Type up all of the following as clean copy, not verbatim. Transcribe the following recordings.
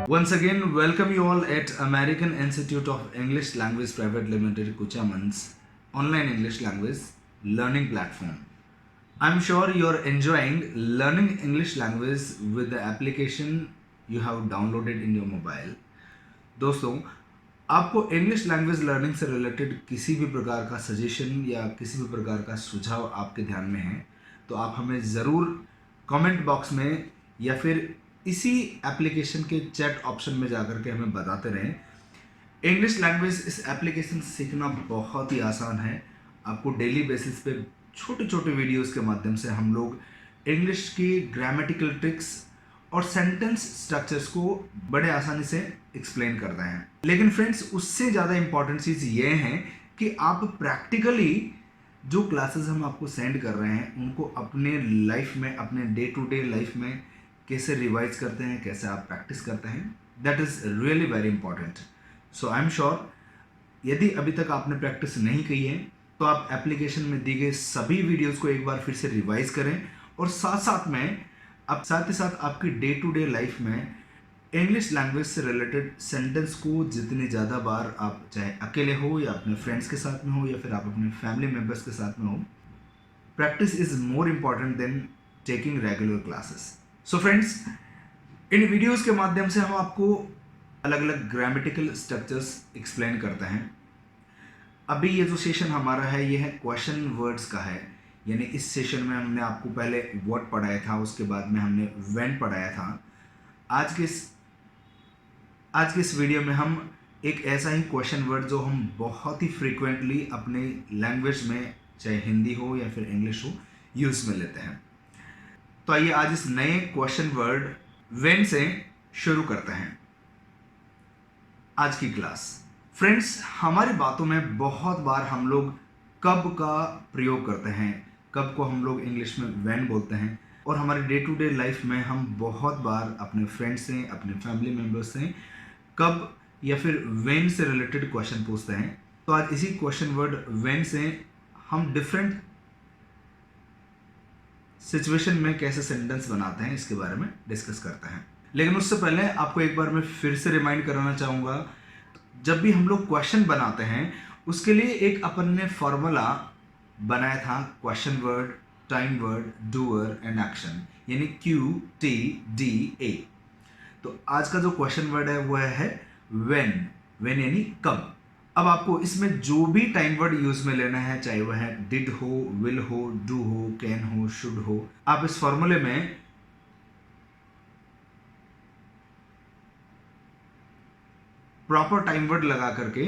Once again, welcome you all at American Institute of English Language Private Limited, Kuchaman's online English language learning platform. I'm sure you're enjoying learning English language with the application you have downloaded in your mobile. दोस्तों, आपको English language learning से related किसी भी प्रकार का suggestion या किसी भी प्रकार का सुझाव आपके ध्यान में है तो आप हमें ज़रूर कमेंट बॉक्स में या फिर इसी एप्लीकेशन के चैट ऑप्शन में जाकर के हमें बताते रहें। इंग्लिश लैंग्वेज इस एप्लीकेशन से सीखना बहुत ही आसान है। आपको डेली बेसिस पे छोटे छोटे वीडियोस के माध्यम से हम लोग इंग्लिश की ग्रामेटिकल ट्रिक्स और सेंटेंस स्ट्रक्चर्स को बड़े आसानी से एक्सप्लेन करते हैं। लेकिन फ्रेंड्स, उससे ज़्यादा इम्पॉर्टेंट चीज़ ये है कि आप प्रैक्टिकली जो क्लासेस हम आपको सेंड कर रहे हैं उनको अपने लाइफ में, अपने डे टू डे लाइफ में कैसे रिवाइज करते हैं, कैसे आप प्रैक्टिस करते हैं, that is really very important. So I am sure यदि अभी तक आपने प्रैक्टिस नहीं की है तो आप एप्लीकेशन में दी गई सभी वीडियोज़ को एक बार फिर से रिवाइज करें और साथ ही साथ आपकी डे टू डे लाइफ में इंग्लिश लैंग्वेज से रिलेटेड सेंटेंस को जितनी ज़्यादा बार आप चाहे अकेले हो या अपने फ्रेंड्स के साथ में हो या फिर आप अपने फैमिली मेम्बर्स के साथ में हो, practice is more important than taking regular classes. So friends, in videos के माध्यम से हम आपको अलग अलग ग्रामेटिकल स्ट्रक्चर्स एक्सप्लेन करते हैं। अभी ये जो सेशन हमारा है ये है क्वेश्चन वर्ड्स का है, यानी इस सेशन में हमने आपको पहले व्हाट पढ़ाया था, उसके बाद में हमने व्हेन पढ़ाया था। आज के इस वीडियो में हम एक ऐसा ही क्वेश्चन वर्ड जो हम बहुत ही फ्रीक्वेंटली अपने लैंग्वेज में, चाहे हिंदी हो या फिर इंग्लिश हो, यूज़ में लेते हैं। तो आइए आज इस नए क्वेश्चन वर्ड व्हेन से शुरू करते हैं आज की क्लास। फ्रेंड्स, हमारी बातों में बहुत बार हम लोग कब का प्रयोग करते हैं, कब को हम लोग इंग्लिश में व्हेन बोलते हैं, और हमारे डे टू डे लाइफ में हम बहुत बार अपने फ्रेंड्स से, अपने फैमिली मेम्बर्स से कब या फिर व्हेन से रिलेटेड क्वेश्चन पूछते हैं। तो आज इसी क्वेश्चन वर्ड व्हेन से हम डिफरेंट सिचुएशन में कैसे सेंटेंस बनाते हैं इसके बारे में डिस्कस करते हैं। लेकिन उससे पहले आपको एक बार मैं फिर से रिमाइंड कराना चाहूँगा, जब भी हम लोग क्वेश्चन बनाते हैं उसके लिए एक अपन ने फॉर्मूला बनाया था, question word, time word, doer and action, यानी QTDA। तो आज का जो क्वेश्चन वर्ड है वो है व्हेन यानी कब। अब आपको इसमें जो भी टाइम वर्ड यूज में लेना है, चाहे वह है डिड हो, विल हो, डू हो, कैन हो, शुड हो, आप इस फॉर्मूले में प्रॉपर टाइम वर्ड लगा करके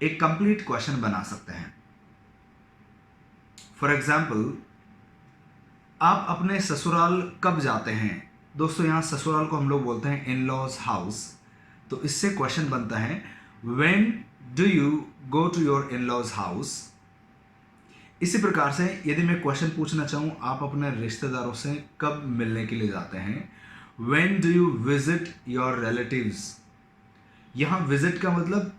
एक कंप्लीट क्वेश्चन बना सकते हैं। फॉर एग्जाम्पल, आप अपने ससुराल कब जाते हैं? दोस्तों, यहाँ ससुराल को हम लोग बोलते हैं इन लॉज हाउस। तो इससे क्वेश्चन बनता है when do you go to your in laws house. इसी प्रकार से यदि मैं क्वेश्चन पूछना चाहूँ, आप अपने रिश्तेदारों से कब मिलने के लिए जाते हैं? When do you visit your relatives. यहाँ विजिट का मतलब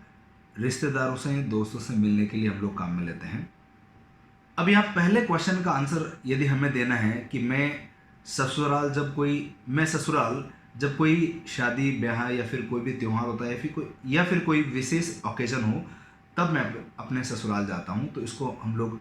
रिश्तेदारों से, दोस्तों से मिलने के लिए हम लोग काम में लेते हैं। अब यहाँ पहले क्वेश्चन का आंसर यदि हमें देना है कि मैं ससुराल जब कोई शादी ब्याह या फिर कोई भी त्यौहार होता है या फिर कोई विशेष ओकेजन हो तब मैं अपने ससुराल जाता हूँ, तो इसको हम लोग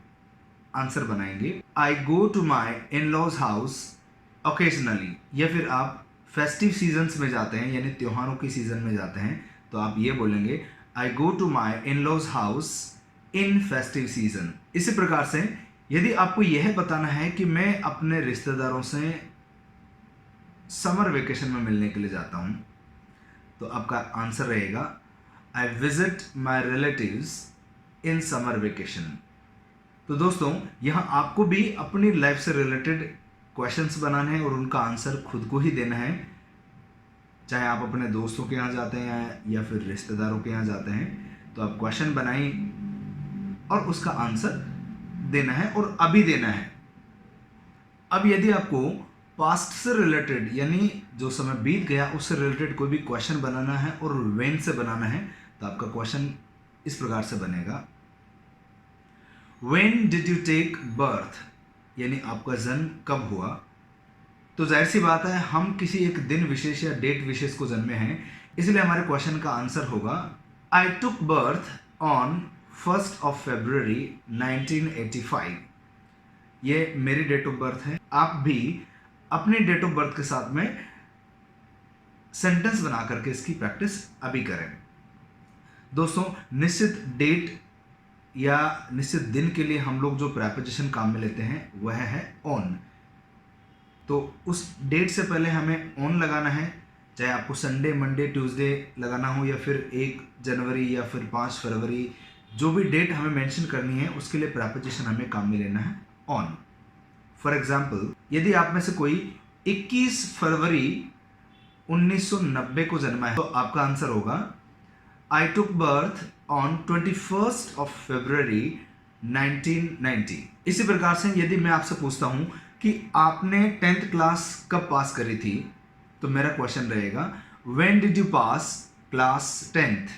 आंसर बनाएंगे I go to my in laws house occasionally. या फिर आप फेस्टिव सीजन्स में जाते हैं, यानी त्योहारों की सीजन में जाते हैं, तो आप ये बोलेंगे I go to my in laws house in festive season. इसी प्रकार से यदि आपको यह बताना है कि मैं अपने रिश्तेदारों से समर वेकेशन में मिलने के लिए जाता हूं, तो आपका आंसर रहेगा I visit my relatives in summer vacation. तो दोस्तों, यहाँ आपको भी अपनी लाइफ से रिलेटेड क्वेश्चंस बनाने हैं और उनका आंसर खुद को ही देना है, चाहे आप अपने दोस्तों के यहाँ जाते हैं या फिर रिश्तेदारों के यहाँ जाते हैं। तो आप क्वेश्चन बनाइए और उसका आंसर देना है और अभी देना है। अब यदि आपको पास्ट से रिलेटेड, यानी जो समय बीत गया उससे रिलेटेड कोई भी क्वेश्चन बनाना है और व्हेन से बनाना है, तो आपका क्वेश्चन इस प्रकार से बनेगा when did you take birth, यानी आपका जन्म कब हुआ। तो जाहिर सी बात है हम किसी एक दिन विशेष या डेट विशेष को जन्मे हैं, इसलिए हमारे क्वेश्चन का आंसर होगा I took birth on 1st of February 1985। ये मेरी डेट ऑफ बर्थ है। आप भी अपनी डेट ऑफ बर्थ के साथ में सेंटेंस बना करके इसकी प्रैक्टिस अभी करें। दोस्तों, निश्चित डेट या निश्चित दिन के लिए हम लोग जो प्रेपोजिशन काम में लेते हैं वह है ऑन। तो उस डेट से पहले हमें ऑन लगाना है, चाहे आपको संडे, मंडे, ट्यूसडे लगाना हो या फिर 1 जनवरी या फिर 5 फरवरी, जो भी डेट हमें मेंशन करनी है उसके लिए प्रेपोजिशन हमें काम में लेना है ऑन। फॉर एग्जाम्पल, यदि आप में से कोई 21 फरवरी 1990 को जन्मा है तो आपका आंसर होगा I took birth on 21st of February 1990। इसी प्रकार से यदि मैं आपसे पूछता हूं कि आपने 10th क्लास कब पास करी थी, तो मेरा क्वेश्चन रहेगा when did you pass class 10th।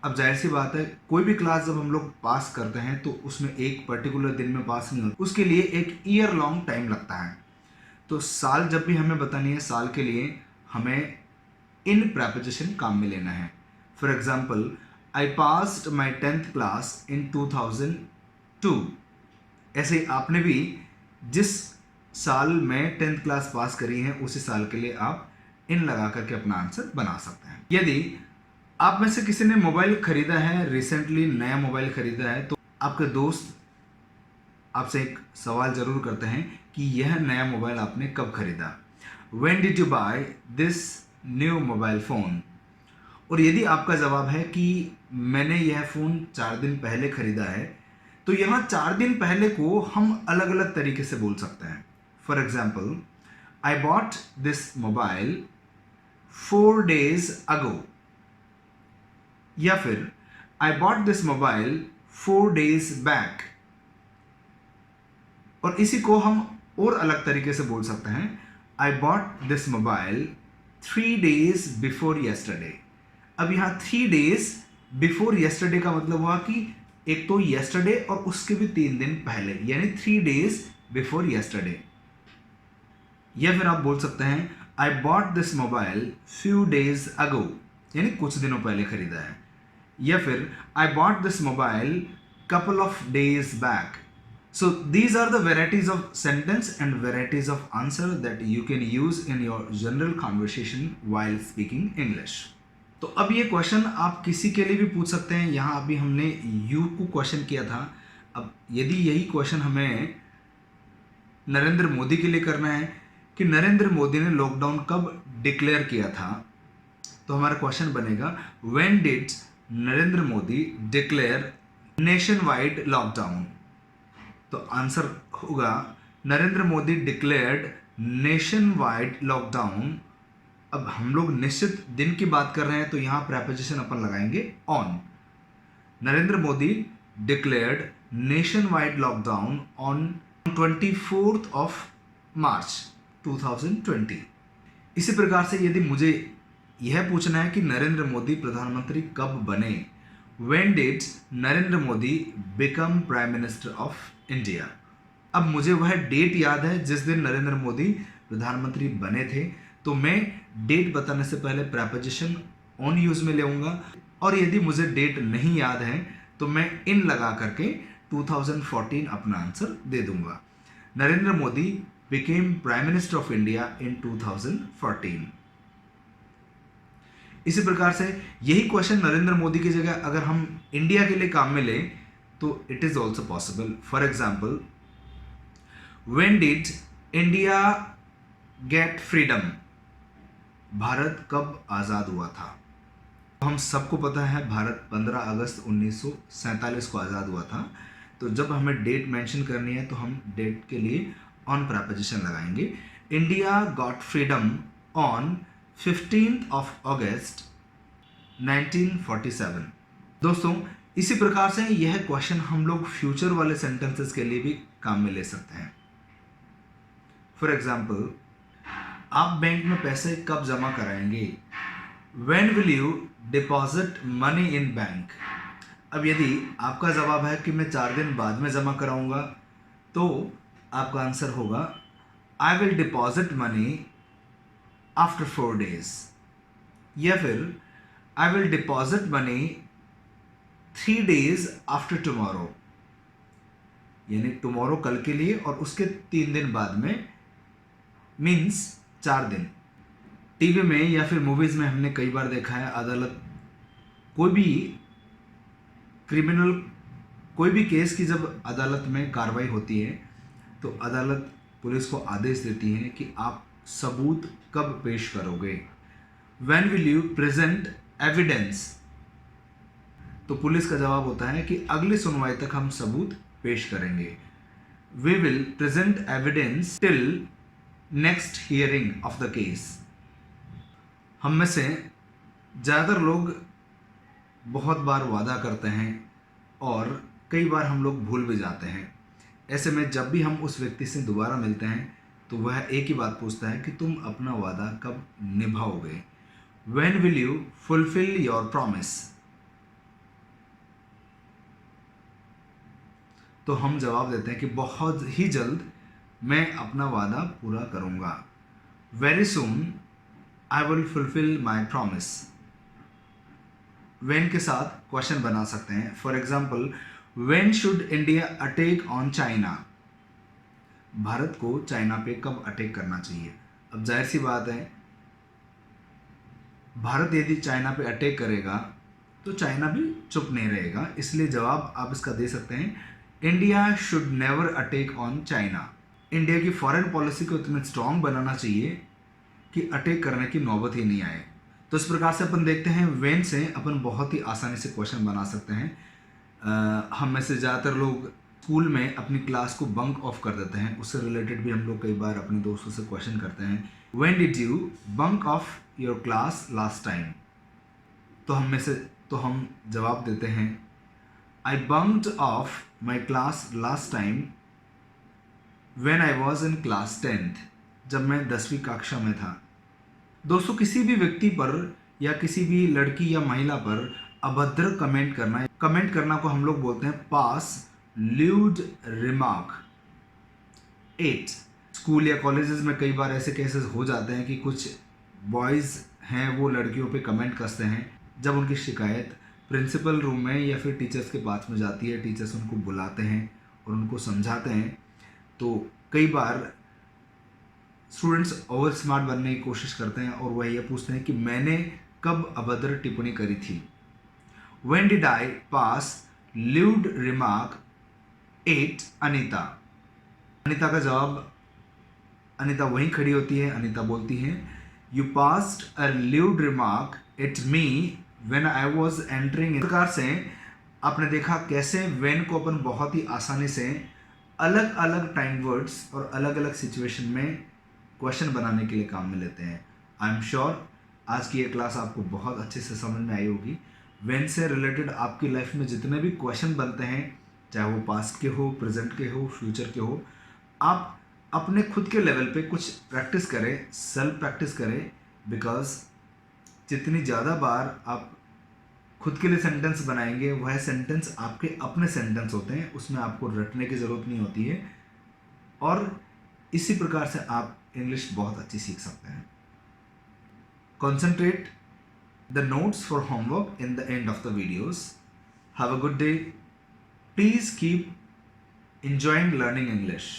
अब जाहिर सी बात है कोई भी क्लास जब हम लोग पास करते हैं तो उसमें एक पर्टिकुलर दिन में पास नहीं होता, उसके लिए एक ईयर लॉन्ग टाइम लगता है। तो साल जब भी हमें बतानी है, साल के लिए हमें इन प्रेपोजिशन काम में लेना है। For example, I passed my 10th class in 2002। ऐसे ही आपने भी जिस साल में 10th क्लास पास करी है उसी साल के लिए आप इन लगा करके अपना आंसर बना सकते हैं। यदि आप में से किसी ने मोबाइल खरीदा है, रिसेंटली नया मोबाइल खरीदा है, तो आपके दोस्त आपसे एक सवाल जरूर करते हैं कि यह नया मोबाइल आपने कब खरीदा, when did you buy this new mobile phone. और यदि आपका जवाब है कि मैंने यह फ़ोन 4 दिन पहले खरीदा है, तो यहाँ 4 दिन पहले को हम अलग अलग तरीके से बोल सकते हैं। For example, I bought this mobile 4 days ago, या फिर I bought this mobile 4 days back। और इसी को हम और अलग तरीके से बोल सकते हैं, I bought this mobile 3 days before yesterday। अब यहाँ 3 days बिफोर येस्टरडे का मतलब हुआ कि एक तो येस्टरडे और उसके भी 3 दिन पहले, यानी 3 days बिफोर येस्टरडे। या फिर आप बोल सकते हैं I bought this mobile few days ago, यानी कुछ दिनों पहले खरीदा है। या फिर I bought this mobile couple of days back. So these are the varieties of sentence and varieties of answer that you can use in your general conversation while speaking English। तो अब ये क्वेश्चन आप किसी के लिए भी पूछ सकते हैं। यहाँ अभी हमने यू को क्वेश्चन किया था। अब यदि यही क्वेश्चन हमें नरेंद्र मोदी के लिए करना है कि नरेंद्र मोदी ने लॉकडाउन कब डिक्लेयर किया था, तो हमारा क्वेश्चन बनेगा when did Narendra Modi declare nation wide lockdown. तो आंसर होगा Narendra Modi declared nation wide lockdown. अब हम लोग निश्चित दिन की बात कर रहे हैं तो यहाँ प्रेपोजिशन अपन लगाएंगे on. Narendra Modi declared nation wide lockdown on 24th of March 2020। इसी प्रकार से यदि मुझे यह पूछना है कि नरेंद्र मोदी प्रधानमंत्री कब बने, When did Narendra Modi become prime minister of India. अब मुझे वह डेट याद है जिस दिन नरेंद्र मोदी प्रधानमंत्री बने थे, तो मैं डेट बताने से पहले प्रेपोजिशन ऑन यूज में लेऊंगा। और यदि मुझे डेट नहीं याद है तो मैं इन लगा करके 2014 अपना आंसर दे दूंगा। Narendra Modi became prime minister of India in 2014। इसी प्रकार से यही क्वेश्चन नरेंद्र मोदी की जगह अगर हम इंडिया के लिए काम में लें तो it is also possible. For example, when did India get freedom, Bharat कब आज़ाद हुआ था। हम सबको पता है भारत 15 अगस्त 1947 को आज़ाद हुआ था। तो जब हमें डेट मेंशन करनी है तो हम डेट के लिए ऑन प्रेपोजिशन लगाएंगे। India got freedom on 15th of August 1947। दोस्तों, इसी प्रकार से यह क्वेश्चन हम लोग फ्यूचर वाले सेंटेंसेस के लिए भी काम में ले सकते हैं। फॉर एग्जाम्पल, आप बैंक में पैसे कब जमा कराएंगे, When will you deposit money in bank. अब यदि आपका जवाब है कि मैं 4 दिन बाद में जमा कराऊंगा, तो आपका आंसर होगा I will deposit money after 4 days, या फिर I will deposit money 3 days after tomorrow, यानी टुमारो कल के लिए और उसके 3 दिन बाद में, मीन्स 4 दिन। टीवी में या फिर मूवीज में हमने कई बार देखा है, अदालत कोई भी क्रिमिनल, कोई भी केस की जब अदालत में कार्रवाई होती है तो अदालत पुलिस को आदेश देती है कि आप सबूत कब पेश करोगे, when will you present evidence. तो पुलिस का जवाब होता है कि अगली सुनवाई तक हम सबूत पेश करेंगे। We will present evidence till next hearing of the case. हम में से ज़्यादातर लोग बहुत बार वादा करते हैं और कई बार हम लोग भूल भी जाते हैं। ऐसे में जब भी हम उस व्यक्ति से दोबारा मिलते हैं तो वह एक ही बात पूछता है कि तुम अपना वादा कब निभाओगे, when will you fulfil your promise. तो हम जवाब देते हैं कि बहुत ही जल्द मैं अपना वादा पूरा करूंगा, very soon I will fulfil my promise. When के साथ क्वेश्चन बना सकते हैं। For example, when should India attack on China, Bharat को चाइना पे कब अटैक करना चाहिए। अब जाहिर सी बात है, भारत यदि चाइना पे अटैक करेगा तो चाइना भी चुप नहीं रहेगा, इसलिए जवाब आप इसका दे सकते हैं, India should never attack on China. India की फॉरेन पॉलिसी को इतना स्ट्रांग बनाना चाहिए कि अटैक करने की नौबत ही नहीं आए। तो इस प्रकार से अपन देखते हैं व्हेन से अपन बहुत ही आसानी से क्वेश्चन बना सकते हैं। हम में से ज़्यादातर लोग स्कूल में अपनी क्लास को बंक ऑफ कर देते हैं, उससे रिलेटेड भी हम लोग कई बार अपने दोस्तों से क्वेश्चन करते हैं, when did you bunk off your class last time. तो हम जवाब देते हैं, I bunked off my class last time when I was in class 10th, जब मैं 10वीं कक्षा में था। दोस्तों, किसी भी व्यक्ति पर या किसी भी लड़की या महिला पर अभद्र कमेंट करना को हम लोग बोलते हैं पास ल्यूड रिमार्क। 8, स्कूल या कॉलेजेस में कई बार ऐसे केसेस हो जाते हैं कि कुछ बॉयज़ हैं वो लड़कियों पे कमेंट करते हैं। जब उनकी शिकायत प्रिंसिपल रूम में या फिर टीचर्स के पास में जाती है, टीचर्स उनको बुलाते हैं और उनको समझाते हैं, तो कई बार स्टूडेंट्स ओवर स्मार्ट बनने की कोशिश करते हैं और वह ये पूछते हैं कि मैंने कब अभद्र टिप्पणी करी थी। When did I pass lewd remark 8 Anita. Anita का जवाब, अनीता वहीं खड़ी होती है, अनीता बोलती है, You passed a lewd remark at me when I was entering। इस प्रकार से आपने देखा कैसे when को अपन बहुत ही आसानी से अलग अलग टाइम वर्ड्स और अलग अलग सिचुएशन में क्वेश्चन बनाने के लिए काम में लेते हैं। आई एम श्योर आज की ये क्लास आपको बहुत अच्छे से समझ में आई होगी। व्हेन से रिलेटेड आपकी लाइफ में जितने भी क्वेश्चन बनते हैं, चाहे वो पास्ट के हो, प्रेजेंट के हो, फ्यूचर के हो, आप अपने खुद के लेवल पे कुछ प्रैक्टिस करें, सेल्फ प्रैक्टिस करें, बिकॉज जितनी ज़्यादा बार आप खुद के लिए सेंटेंस बनाएंगे वह सेंटेंस आपके अपने सेंटेंस होते हैं, उसमें आपको रटने की ज़रूरत नहीं होती है और इसी प्रकार से आप इंग्लिश बहुत अच्छी सीख सकते हैं। Concentrate the notes for homework in the end of the videos. Have a good day. Please keep enjoying learning English.